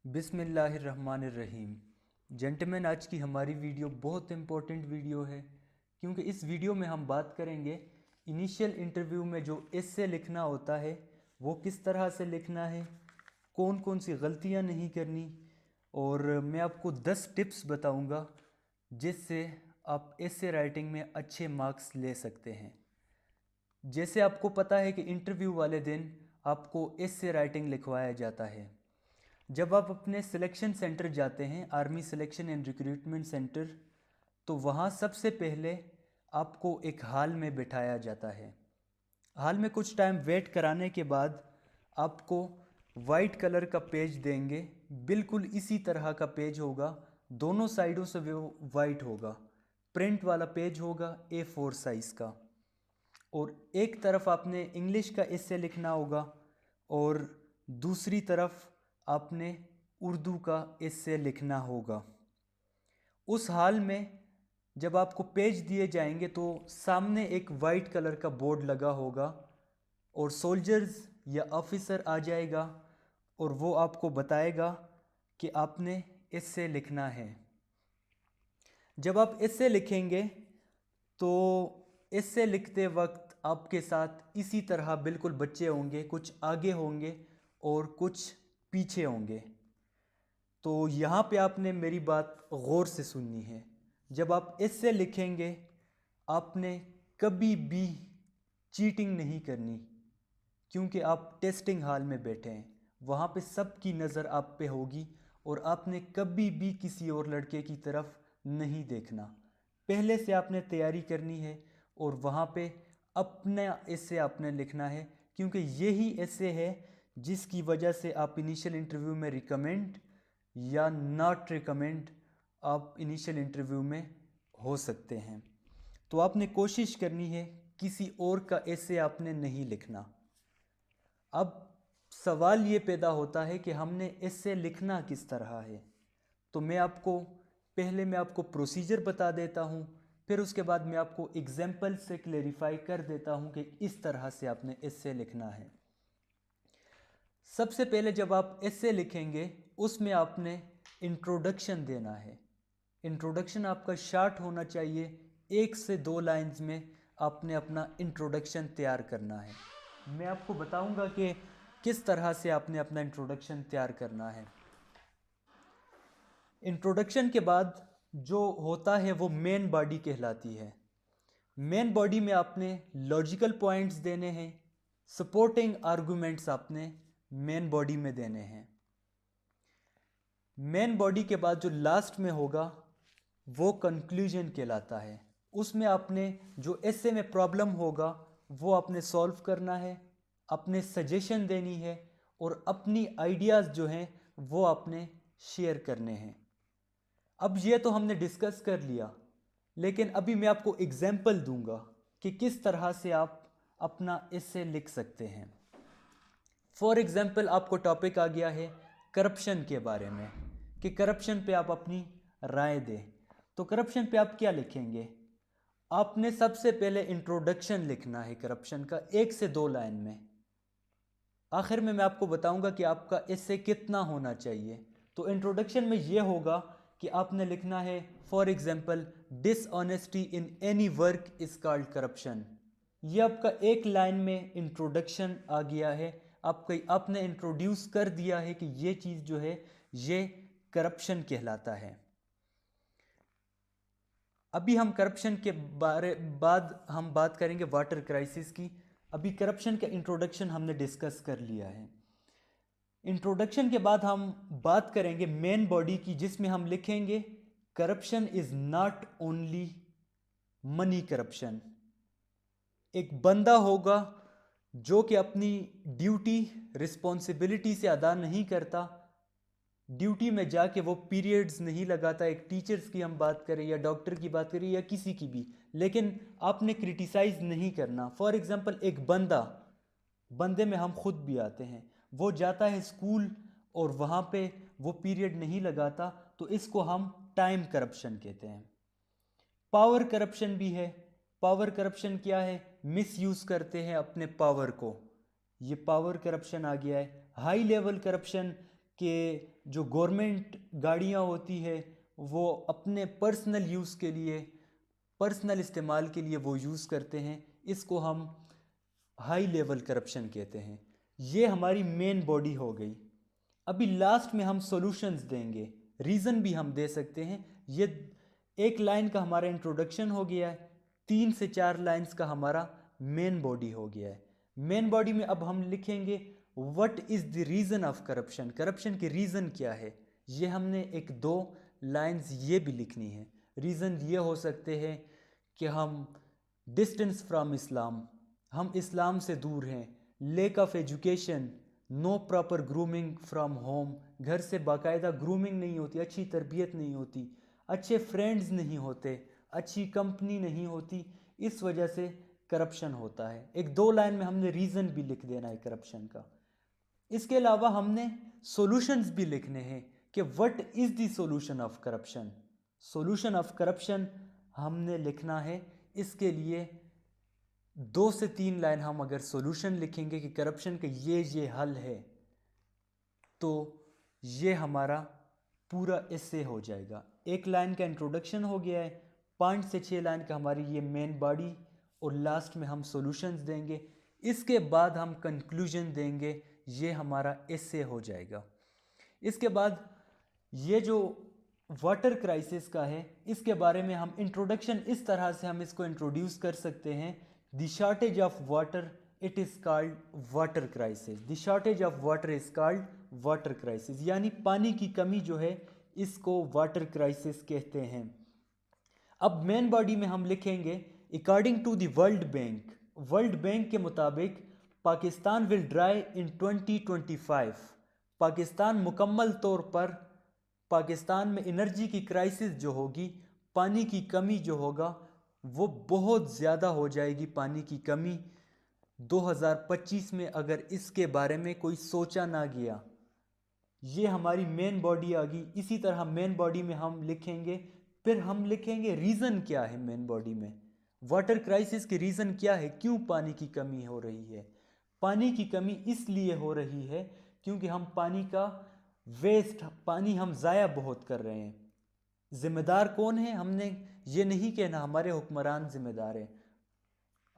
बिस्मिल्लाहिर्रहमानिर्रहीम। जेंटलमैन, आज की हमारी वीडियो बहुत इम्पोर्टेंट वीडियो है क्योंकि इस वीडियो में हम बात करेंगे इनिशियल इंटरव्यू में जो एस्से लिखना होता है वो किस तरह से लिखना है, कौन कौन सी गलतियां नहीं करनी, और मैं आपको 10 टिप्स बताऊंगा जिससे आप एस्से राइटिंग में अच्छे मार्क्स ले सकते हैं। जैसे आपको पता है कि इंटरव्यू वाले दिन आपको एस्से राइटिंग लिखवाया जाता है। जब आप अपने सिलेक्शन सेंटर जाते हैं, army selection and recruitment centre, तो वहाँ सबसे पहले आपको एक हॉल में बिठाया जाता है। हॉल में कुछ टाइम वेट कराने के बाद आपको वाइट कलर का पेज देंगे। बिल्कुल इसी तरह का पेज होगा, दोनों साइडों से वो वाइट होगा। प्रिंट वाला पेज होगा A4 साइज़ का, और एक तरफ आपने इंग्लिश का एस्से लिखना होगा और दूसरी तरफ आपने उर्दू का एस्से लिखना होगा। उस हाल में जब आपको पेज दिए जाएंगे तो सामने एक वाइट कलर का बोर्ड लगा होगा और सोल्जर्स या ऑफिसर आ जाएगा और वो आपको बताएगा कि आपने एस्से लिखना है। जब आप एस्से लिखेंगे तो एस्से लिखते वक्त आपके साथ इसी तरह बिल्कुल बच्चे होंगे, कुछ आगे होंगे और कुछ पीछे होंगे। तो यहाँ पे आपने मेरी बात गौर से सुननी है। जब आप एस्से लिखेंगे आपने कभी भी चीटिंग नहीं करनी, क्योंकि आप टेस्टिंग हॉल में बैठे हैं, वहाँ पे सबकी नज़र आप पे होगी और आपने कभी भी किसी और लड़के की तरफ नहीं देखना। पहले से आपने तैयारी करनी है और वहाँ पे अपना एस्से आपने लिखना है, क्योंकि यही एस्से है जिसकी वजह से आप इनिशियल इंटरव्यू में रिकमेंड या नॉट रिकमेंड आप इनिशियल इंटरव्यू में हो सकते हैं। तो आपने कोशिश करनी है किसी और का एस्से आपने नहीं लिखना। अब सवाल ये पैदा होता है कि हमने एस्से लिखना किस तरह है। तो मैं आपको प्रोसीजर बता देता हूँ, फिर उसके बाद मैं आपको एग्जाम्पल से क्लेरिफाई कर देता हूँ कि इस तरह से आपने एस्से लिखना है। सबसे पहले जब आप एस्से लिखेंगे उसमें आपने इंट्रोडक्शन देना है। इंट्रोडक्शन आपका शार्ट होना चाहिए, 1 से 2 लाइंस में आपने अपना इंट्रोडक्शन तैयार करना है। मैं आपको बताऊंगा कि किस तरह से आपने अपना इंट्रोडक्शन तैयार करना है। इंट्रोडक्शन के बाद जो होता है वो मेन बॉडी कहलाती है। मेन बॉडी में आपने लॉजिकल पॉइंट्स देने हैं, सपोर्टिंग आर्गुमेंट्स आपने मेन बॉडी में देने हैं। मेन बॉडी के बाद जो लास्ट में होगा वो कंक्लूजन कहलाता है। उसमें आपने जो एस्से में प्रॉब्लम होगा वो आपने सॉल्व करना है, अपने सजेशन देनी है और अपनी आइडियाज़ जो हैं वो आपने शेयर करने हैं। अब ये तो हमने डिस्कस कर लिया, लेकिन अभी मैं आपको एग्जाम्पल दूंगा कि किस तरह से आप अपना एस्से लिख सकते हैं। फॉर एग्जाम्पल आपको टॉपिक आ गया है करप्शन के बारे में कि करप्शन पे आप अपनी राय दें। तो करप्शन पे आप क्या लिखेंगे? आपने सबसे पहले इंट्रोडक्शन लिखना है करप्शन का, 1 से 2 लाइन में। आखिर में मैं आपको बताऊंगा कि आपका एस्से कितना होना चाहिए। तो इंट्रोडक्शन में ये होगा कि आपने लिखना है for example dishonesty in any work is called corruption. ये आपका 1 लाइन में इंट्रोडक्शन आ गया है। आपने इंट्रोड्यूस कर दिया है कि ये चीज़ जो है ये करप्शन कहलाता है। अभी हम करप्शन के बाद हम बात करेंगे वाटर क्राइसिस की। अभी करप्शन का इंट्रोडक्शन हमने डिस्कस कर लिया है। इंट्रोडक्शन के बाद हम बात करेंगे मेन बॉडी की, जिसमें हम लिखेंगे corruption is not only money corruption. एक बंदा होगा जो कि अपनी ड्यूटी रिस्पॉन्सिबिलिटी से अदा नहीं करता, ड्यूटी में जाके वो पीरियड्स नहीं लगाता। एक टीचर्स की हम बात करें या डॉक्टर की बात करें या किसी की भी, लेकिन आपने क्रिटिसाइज नहीं करना। फॉर एग्जांपल एक बंदे में हम खुद भी आते हैं, वो जाता है स्कूल और वहाँ पे वो पीरियड नहीं लगाता, तो इसको हम टाइम करप्शन कहते हैं। पावर करप्शन भी है। पावर करप्शन क्या है? मिसयूज करते हैं अपने पावर को, ये पावर करप्शन आ गया है। हाई लेवल करप्शन कि जो गवर्नमेंट गाड़ियाँ होती है वो अपने पर्सनल यूज़ के लिए, पर्सनल इस्तेमाल के लिए वो यूज़ करते हैं, इसको हम हाई लेवल करप्शन कहते हैं। ये हमारी मेन बॉडी हो गई। अभी लास्ट में हम सॉल्यूशंस देंगे, रीज़न भी हम दे सकते हैं। ये एक लाइन का हमारा इंट्रोडक्शन हो गया है, 3 से 4 लाइंस का हमारा मेन बॉडी हो गया है। मेन बॉडी में अब हम लिखेंगे what is the reason of corruption, corruption के रीज़न क्या है। ये हमने 1-2 लाइंस ये भी लिखनी है। रीज़न ये हो सकते हैं कि हम डिस्टेंस फ्रॉम इस्लाम, हम इस्लाम से दूर हैं, lack of education, no proper grooming from home, घर से बाकायदा ग्रूमिंग नहीं होती, अच्छी तरबियत नहीं होती, अच्छे फ्रेंड्स नहीं होते, अच्छी कंपनी नहीं होती, इस वजह से करप्शन होता है। 1-2 लाइन में हमने रीज़न भी लिख देना है करप्शन का। इसके अलावा हमने सॉल्यूशंस भी लिखने हैं कि what is the solution of corruption. Solution of corruption हमने लिखना है, इसके लिए 2 से 3 लाइन हम अगर सॉल्यूशन लिखेंगे कि करप्शन का ये हल है, तो ये हमारा पूरा एसे हो जाएगा। 1 लाइन का इंट्रोडक्शन हो गया है, 5 से 6 लाइन का हमारी ये मेन बॉडी, और लास्ट में हम सॉल्यूशंस देंगे। इसके बाद हम कंक्लूजन देंगे, ये हमारा एसे हो जाएगा। इसके बाद ये जो वाटर क्राइसिस का है, इसके बारे में हम इंट्रोडक्शन इस तरह से हम इसको इंट्रोड्यूस कर सकते हैं। The shortage of water, it is called water crisis. The shortage of water is called water crisis, यानी पानी की कमी जो है इसको वाटर क्राइसिस कहते हैं। अब मेन बॉडी में हम लिखेंगे according to the World Bank के मुताबिक Pakistan will dry in 2025। Pakistan मुकम्मल तौर पर, पाकिस्तान में एनर्जी की क्राइसिस जो होगी, पानी की कमी जो होगा वो बहुत ज़्यादा हो जाएगी। पानी की कमी 2025 में अगर इसके बारे में कोई सोचा ना गया, ये हमारी मेन बॉडी आ गई। इसी तरह मेन बॉडी में हम लिखेंगे, फिर हम लिखेंगे रीज़न क्या है मेन बॉडी में, वाटर क्राइसिस के रीज़न क्या है, क्यों पानी की कमी हो रही है। पानी की कमी इसलिए हो रही है क्योंकि हम पानी का वेस्ट, पानी हम ज़ाया बहुत कर रहे हैं। ज़िम्मेदार कौन है? हमने ये नहीं कहना हमारे हुक्मरान ज़िम्मेदार हैं,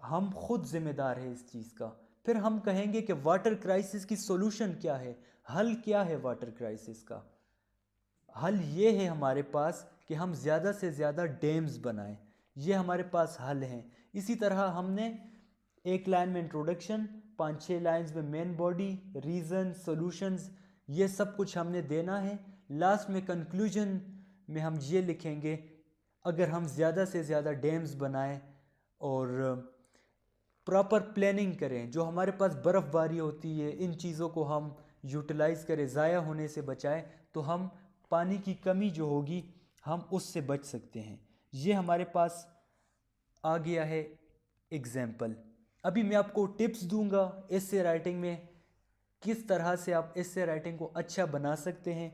हम खुद ज़िम्मेदार हैं इस चीज़ का। फिर हम कहेंगे कि वाटर क्राइसिस की सॉल्यूशन क्या है, हल क्या है वाटर क्राइसिस का। हल ये है हमारे पास कि हम ज़्यादा से ज़्यादा डैम्स बनाएं, ये हमारे पास हल हैं। इसी तरह हमने 1 लाइन में इंट्रोडक्शन, 5-6 लाइंस में मेन बॉडी, रीज़न, सॉल्यूशंस, ये सब कुछ हमने देना है। लास्ट में कंक्लूजन में हम ये लिखेंगे, अगर हम ज़्यादा से ज़्यादा डैम्स बनाएं और प्रॉपर प्लानिंग करें, जो हमारे पास बर्फ़बारी होती है इन चीज़ों को हम यूटिलाइज़ करें, ज़ाया होने से बचाएं, तो हम पानी की कमी जो होगी हम उससे बच सकते हैं। ये हमारे पास आ गया है एग्जाम्पल। अभी मैं आपको टिप्स दूंगा एसे राइटिंग में, किस तरह से आप एसे राइटिंग को अच्छा बना सकते हैं।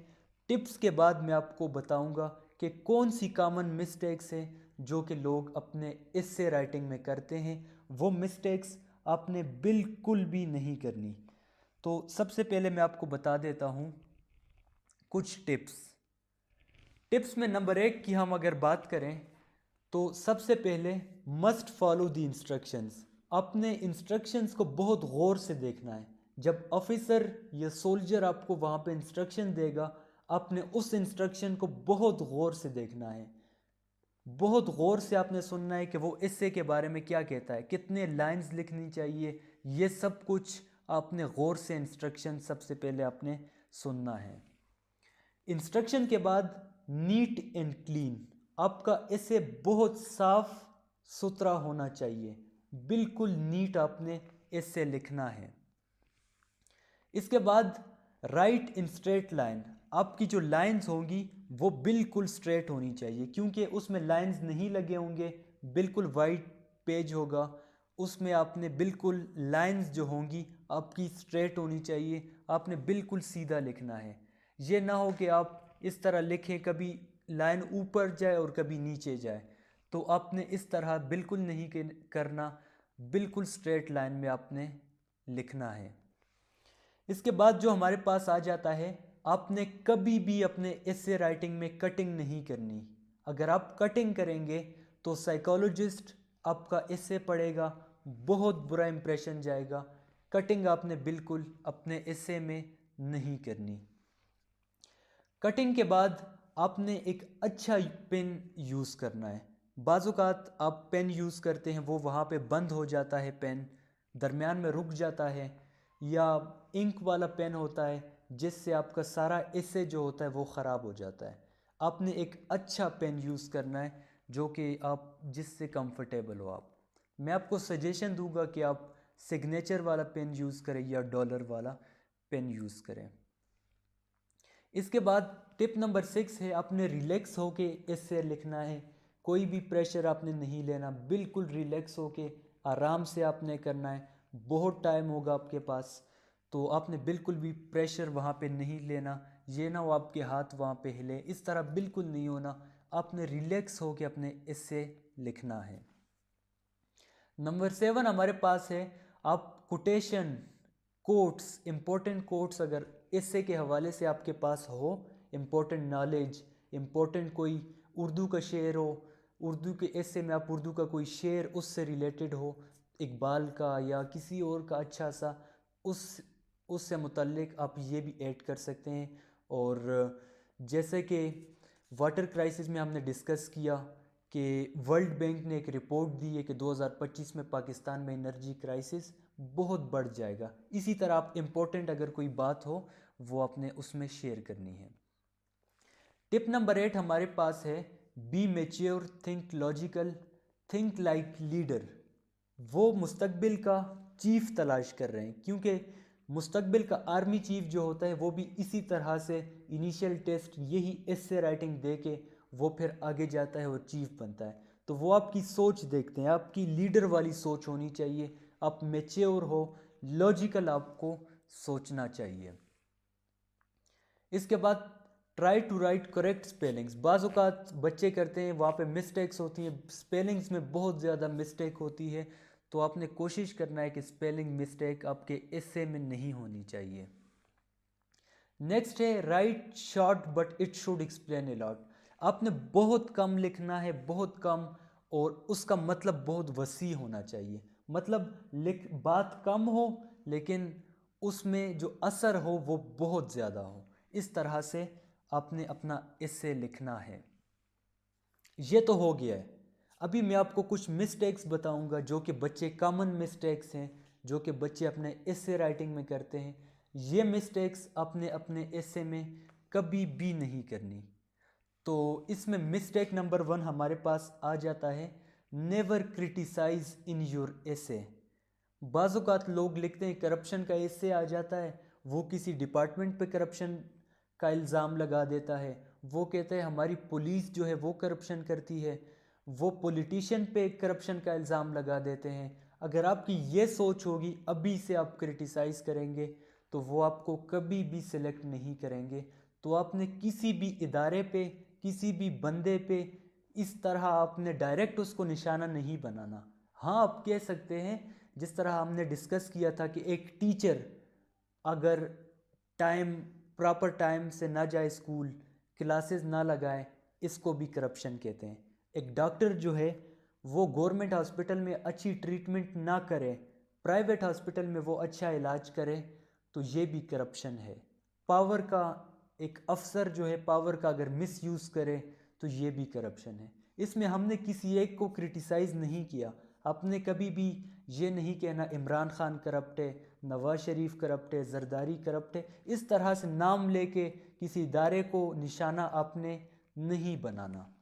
टिप्स के बाद मैं आपको बताऊंगा कि कौन सी कॉमन मिस्टेक्स हैं जो कि लोग अपने एसे राइटिंग में करते हैं। वो मिस्टेक्स आपने बिल्कुल भी नहीं करनी। तो सबसे पहले मैं आपको बता देता हूँ कुछ टिप्स में नंबर 1 की हम अगर बात करें तो सबसे पहले मस्ट फॉलो द इंस्ट्रक्शंस। अपने इंस्ट्रक्शंस को बहुत गौर से देखना है। जब ऑफिसर या सोल्जर आपको वहाँ पे इंस्ट्रक्शन देगा, आपने उस इंस्ट्रक्शन को बहुत गौर से देखना है, बहुत गौर से आपने सुनना है कि वो इससे के बारे में क्या कहता है, कितने लाइंस लिखनी चाहिए, ये सब कुछ आपने गौर से इंस्ट्रक्शन सबसे पहले आपने सुनना है। इंस्ट्रक्शन के बाद नीट एंड क्लीन, आपका इसे बहुत साफ सुथरा होना चाहिए, बिल्कुल नीट आपने इससे लिखना है। इसके बाद राइट इन स्ट्रेट लाइन, आपकी जो लाइंस होंगी वो बिल्कुल स्ट्रेट होनी चाहिए, क्योंकि उसमें लाइंस नहीं लगे होंगे, बिल्कुल वाइट पेज होगा, उसमें आपने बिल्कुल लाइंस जो होंगी आपकी स्ट्रेट होनी चाहिए, आपने बिल्कुल सीधा लिखना है। ये ना हो कि आप इस तरह लिखें कभी लाइन ऊपर जाए और कभी नीचे जाए, तो आपने इस तरह बिल्कुल नहीं करना, बिल्कुल स्ट्रेट लाइन में आपने लिखना है। इसके बाद जो हमारे पास आ जाता है आपने कभी भी अपने एसे राइटिंग में कटिंग नहीं करनी। अगर आप कटिंग करेंगे तो साइकोलॉजिस्ट आपका एसे पढ़ेगा, बहुत बुरा इंप्रेशन जाएगा। कटिंग आपने बिल्कुल अपने एसे में नहीं करनी। कटिंग के बाद आपने एक अच्छा पेन यूज़ करना है। बाज़ात आप पेन यूज़ करते हैं, वो वहाँ पे बंद हो जाता है, पेन दरमियान में रुक जाता है, या इंक वाला पेन होता है जिससे आपका सारा एसे जो होता है वो ख़राब हो जाता है। आपने एक अच्छा पेन यूज़ करना है जो कि आप जिससे कंफर्टेबल हो आप। मैं आपको सजेशन दूंगा कि आप सिग्नेचर वाला पेन यूज़ करें या डॉलर वाला पेन यूज़ करें। इसके बाद टिप नंबर 6 है, आपने रिलैक्स होके एसे लिखना है। कोई भी प्रेशर आपने नहीं लेना, बिल्कुल रिलैक्स होके आराम से आपने करना है। बहुत टाइम होगा आपके पास, तो आपने बिल्कुल भी प्रेशर वहाँ पे नहीं लेना। ये ना हो आपके हाथ वहाँ पे हिले, इस तरह बिल्कुल नहीं होना। आपने रिलैक्स होके अपने एसे लिखना है। नंबर 7 हमारे पास है, आप कोटेशन, कोट्स, इम्पोर्टेंट कोट्स अगर एसे के हवाले से आपके पास हो, इम्पोर्टेंट नॉलेज, इम्पोर्टेंट कोई उर्दू का शेर हो, उर्दू के एसे में आप उर्दू का कोई शेर उससे रिलेटेड हो, इकबाल का या किसी और का अच्छा सा, उससे मुतल्लिक आप ये भी ऐड कर सकते हैं। और जैसे कि वाटर क्राइसिस में हमने डिस्कस किया कि वर्ल्ड बैंक ने एक रिपोर्ट दी है कि 2025 में पाकिस्तान में एनर्जी क्राइसिस बहुत बढ़ जाएगा। इसी तरह आप इम्पोर्टेंट अगर कोई बात हो वो आपने उसमें शेयर करनी है। टिप नंबर 8 हमारे पास है, be mature, think logical, think like leader. वो मुस्तकबिल का चीफ तलाश कर रहे हैं, क्योंकि मुस्तकबिल का आर्मी चीफ जो होता है वो भी इसी तरह से इनिशियल टेस्ट यही एसे राइटिंग दे के वो फिर आगे जाता है और चीफ बनता है। तो वो आपकी सोच देखते हैं, आपकी लीडर वाली सोच होनी चाहिए, आप मैच्योर हो, लॉजिकल आपको सोचना चाहिए। इसके बाद try to write correct spellings. बाज़ औक़ात बच्चे करते हैं, वहाँ पे मिस्टेक्स होती हैं, स्पेलिंग्स में बहुत ज़्यादा मिस्टेक होती है, तो आपने कोशिश करना है कि स्पेलिंग मिस्टेक आपके एसे में नहीं होनी चाहिए। नेक्स्ट है, right short but it should explain a lot. आपने बहुत कम लिखना है, बहुत कम, और उसका मतलब बहुत वसी होना चाहिए। मतलब बात कम हो लेकिन उसमें जो असर हो वो बहुत ज़्यादा हो। इस तरह से आपने अपना एसे लिखना है। ये तो हो गया है। अभी मैं आपको कुछ मिस्टेक्स बताऊंगा जो कि बच्चे, कॉमन मिस्टेक्स हैं जो कि बच्चे अपने एसे राइटिंग में करते हैं। ये मिस्टेक्स आपने अपने एसे में कभी भी नहीं करनी। तो इसमें मिस्टेक नंबर 1 हमारे पास आ जाता है, never criticise in your essay. बाज़ात लोग लिखते हैं, करप्शन का एसे आ जाता है, वो किसी डिपार्टमेंट पे करप्शन का इल्ज़ाम लगा देता है, वो कहते हैं हमारी पुलिस जो है वो करप्शन करती है, वो पॉलिटिशियन पे करप्शन का इल्ज़ाम लगा देते हैं। अगर आपकी ये सोच होगी, अभी से आप क्रिटिसाइज़ करेंगे, तो वो आपको कभी भी सिलेक्ट नहीं करेंगे। तो आपने किसी भी इदारे पे, किसी भी बंदे पे इस तरह आपने डायरेक्ट उसको निशाना नहीं बनाना। हाँ, आप कह सकते हैं, जिस तरह हमने डिस्कस किया था कि एक टीचर अगर प्रॉपर टाइम से ना जाए स्कूल, क्लासेस ना लगाए, इसको भी करप्शन कहते हैं। एक डॉक्टर जो है वो गवर्नमेंट हॉस्पिटल में अच्छी ट्रीटमेंट ना करे, प्राइवेट हॉस्पिटल में वो अच्छा इलाज करे, तो ये भी करप्शन है। पावर का एक अफसर जो है, पावर का अगर मिसयूज़ करे तो ये भी करप्शन है। इसमें हमने किसी एक को क्रिटिसाइज़ नहीं किया। आपने कभी भी ये नहीं कहना इमरान खान करप्ट है, नवाज शरीफ करप्ट है, जरदारी करप्ट है। इस तरह से नाम लेके किसी इदारे को निशाना आपने नहीं बनाना।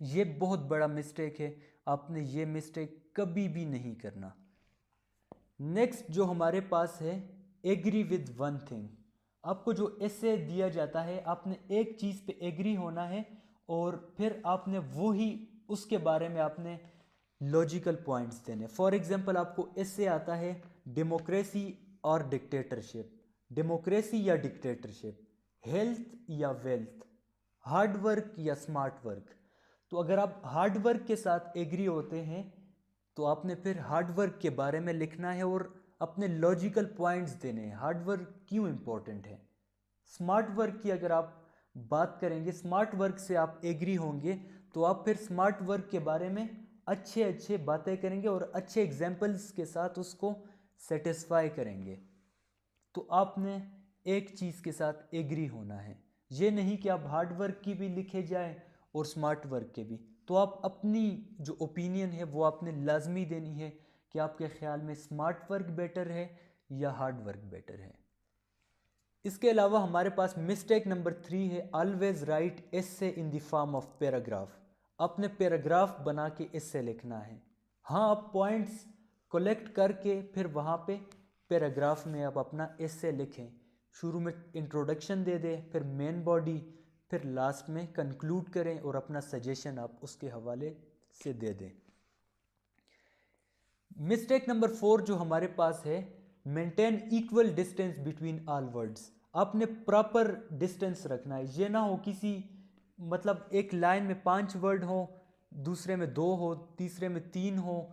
ये बहुत बड़ा मिस्टेक है, आपने ये मिस्टेक कभी भी नहीं करना। नेक्स्ट जो हमारे पास है, एग्री विद वन थिंग। आपको जो एसे दिया जाता है, आपने एक चीज़ पे एग्री होना है और फिर आपने वो ही, उसके बारे में आपने लॉजिकल पॉइंट्स देने। फॉर एग्जांपल आपको एसे आता है, डेमोक्रेसी और डिक्टेटरशिप, डेमोक्रेसी या डिक्टेटरशिप, हेल्थ या वेल्थ, हार्ड वर्क या स्मार्ट वर्क। तो अगर आप हार्ड वर्क के साथ एग्री होते हैं तो आपने फिर हार्ड वर्क के बारे में लिखना है और अपने लॉजिकल पॉइंट्स देने हैं, हार्ड वर्क क्यों इम्पोर्टेंट है। स्मार्ट वर्क की अगर आप बात करेंगे, स्मार्ट वर्क से आप एग्री होंगे तो आप फिर स्मार्ट वर्क के बारे में अच्छे अच्छे बातें करेंगे और अच्छे एग्जाम्पल्स के साथ उसको सेटिस्फाई करेंगे। तो आपने एक चीज़ के साथ एग्री होना है, ये नहीं कि आप हार्ड वर्क की भी लिखे जाए और स्मार्ट वर्क के भी। तो आप अपनी जो ओपिनियन है वो आपने लाजमी देनी है कि आपके ख्याल में स्मार्ट वर्क बेटर है या हार्ड वर्क बेटर है। इसके अलावा हमारे पास मिस्टेक नंबर 3 है, always right essay in the form of paragraph. अपने पैराग्राफ बना के एसे लिखना है। हाँ, आप पॉइंट्स कलेक्ट करके फिर वहाँ पे पैराग्राफ में आप अपना एसे लिखें। शुरू में इंट्रोडक्शन दे दें, फिर मेन बॉडी, फिर लास्ट में कंक्लूड करें और अपना सजेशन आप उसके हवाले से दे दें। मिस्टेक नंबर 4 जो हमारे पास है, maintain equal distance between all words. आपने प्रॉपर डिस्टेंस रखना है। ये ना हो किसी मतलब एक लाइन में 5 वर्ड हो, दूसरे में 2 हो, तीसरे में 3 हो,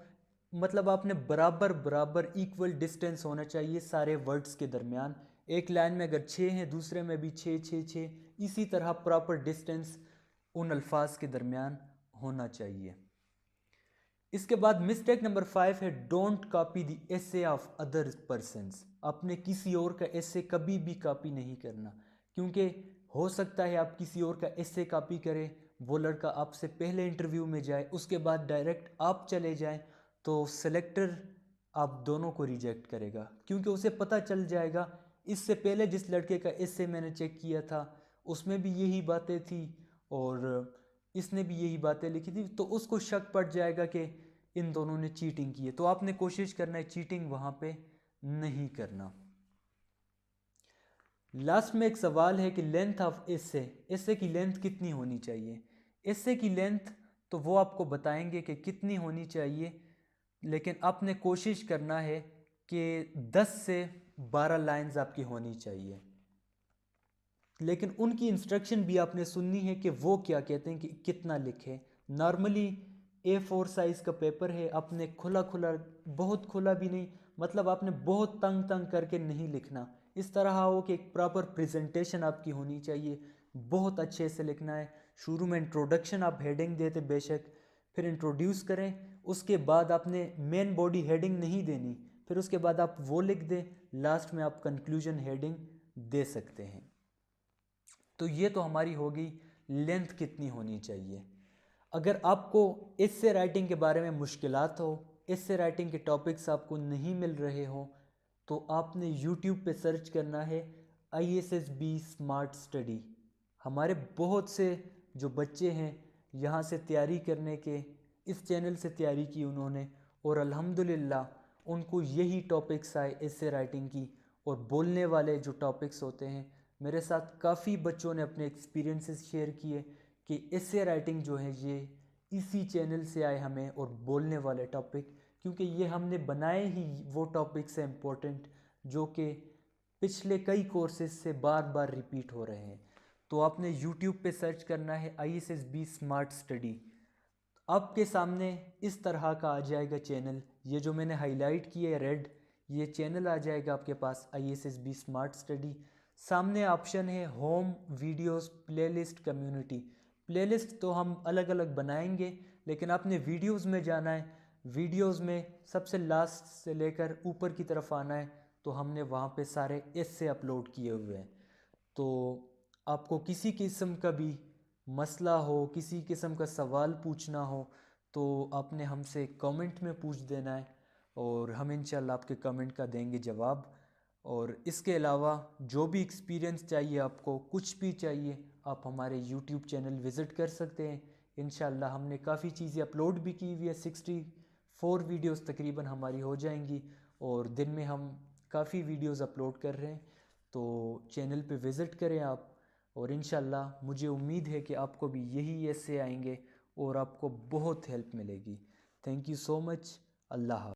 मतलब आपने बराबर बराबर इक्वल डिस्टेंस होना चाहिए सारे वर्ड्स के दरमियान। एक लाइन में अगर 6 हैं, दूसरे में भी 6 6 6, इसी तरह प्रॉपर डिस्टेंस उन अल्फाज के दरमियान होना चाहिए। इसके बाद मिस्टेक नंबर 5 है, don't copy the essay of other persons. आपने किसी और का एसे कभी भी कॉपी नहीं करना, क्योंकि हो सकता है आप किसी और का एसे कॉपी करें, वो लड़का आपसे पहले इंटरव्यू में जाए, उसके बाद डायरेक्ट आप चले जाएं, तो सेलेक्टर आप दोनों को रिजेक्ट करेगा, क्योंकि उसे पता चल जाएगा इससे पहले जिस लड़के का एसे मैंने चेक किया था उसमें भी यही बातें थी और इसने भी यही बातें लिखी थी, तो उसको शक पड़ जाएगा कि इन दोनों ने चीटिंग की है। तो आपने कोशिश करना है चीटिंग वहाँ पे नहीं करना। लास्ट में एक सवाल है कि लेंथ ऑफ एसे की लेंथ कितनी होनी चाहिए। एसे की लेंथ तो वो आपको बताएंगे कि कितनी होनी चाहिए, लेकिन आपने कोशिश करना है कि 10 से 12 लाइंस आपकी होनी चाहिए। लेकिन उनकी इंस्ट्रक्शन भी आपने सुननी है कि वो क्या कहते हैं कि कितना लिखे। नॉर्मली A4 साइज़ का पेपर है, आपने खुला खुला, बहुत खुला भी नहीं, मतलब आपने बहुत तंग तंग करके नहीं लिखना। इस तरह हो कि एक प्रॉपर प्रेजेंटेशन आपकी होनी चाहिए, बहुत अच्छे से लिखना है। शुरू में इंट्रोडक्शन आप हेडिंग देते बेशक, फिर इंट्रोड्यूस करें, उसके बाद आपने मेन बॉडी हेडिंग नहीं देनी, फिर उसके बाद आप वो लिख दें, लास्ट में आप कंक्लूजन हेडिंग दे सकते हैं। तो ये तो हमारी होगी लेंथ कितनी होनी चाहिए। अगर आपको एसे राइटिंग के बारे में मुश्किलात हो, एसे राइटिंग के टॉपिक्स आपको नहीं मिल रहे हो, तो आपने यूट्यूब पे सर्च करना है ISSB स्मार्ट स्टडी। हमारे बहुत से जो बच्चे हैं यहाँ से तैयारी करने के, इस चैनल से तैयारी की उन्होंने और अल्हम्दुलिल्लाह उनको यही टॉपिक्स आए एसे राइटिंग की। और बोलने वाले जो टॉपिक्स होते हैं, मेरे साथ काफ़ी बच्चों ने अपने एक्सपीरियंसेस शेयर किए कि एसे राइटिंग जो है ये इसी चैनल से आए हमें, और बोलने वाले टॉपिक, क्योंकि ये हमने बनाए ही वो टॉपिक्स हैं इम्पोर्टेंट जो कि पिछले कई कोर्सेज से बार बार रिपीट हो रहे हैं। तो आपने यूट्यूब पे सर्च करना है ISSB स्मार्ट स्टडी। आपके सामने इस तरह का आ जाएगा चैनल, ये जो मैंने हाईलाइट किया है रेड, ये चैनल आ जाएगा आपके पास ISSB स्मार्ट स्टडी। सामने ऑप्शन है home, videos, playlist, community. Playlist तो हम अलग अलग बनाएंगे, लेकिन आपने वीडियोस में जाना है। वीडियोस में सबसे लास्ट से लेकर ऊपर की तरफ आना है, तो हमने वहाँ पे सारे एसे अपलोड किए हुए हैं। तो आपको किसी किस्म का भी मसला हो, किसी किस्म का सवाल पूछना हो, तो आपने हमसे कमेंट में पूछ देना है और हम इंशाल्लाह आपके कमेंट का देंगे जवाब। और इसके अलावा जो भी एक्सपीरियंस चाहिए, आपको कुछ भी चाहिए, आप हमारे यूट्यूब चैनल विज़िट कर सकते हैं। इंशाल्लाह हमने काफ़ी चीज़ें अपलोड भी की हुई है, 64 वीडियोस तकरीबन हमारी हो जाएंगी, और दिन में हम काफ़ी वीडियोस अपलोड कर रहे हैं। तो चैनल पे विज़िट करें आप, और इंशाल्लाह मुझे उम्मीद है कि आपको भी यही ऐसे आएंगे और आपको बहुत हेल्प मिलेगी। Thank you so much. अल्लाह हाफ़िज़।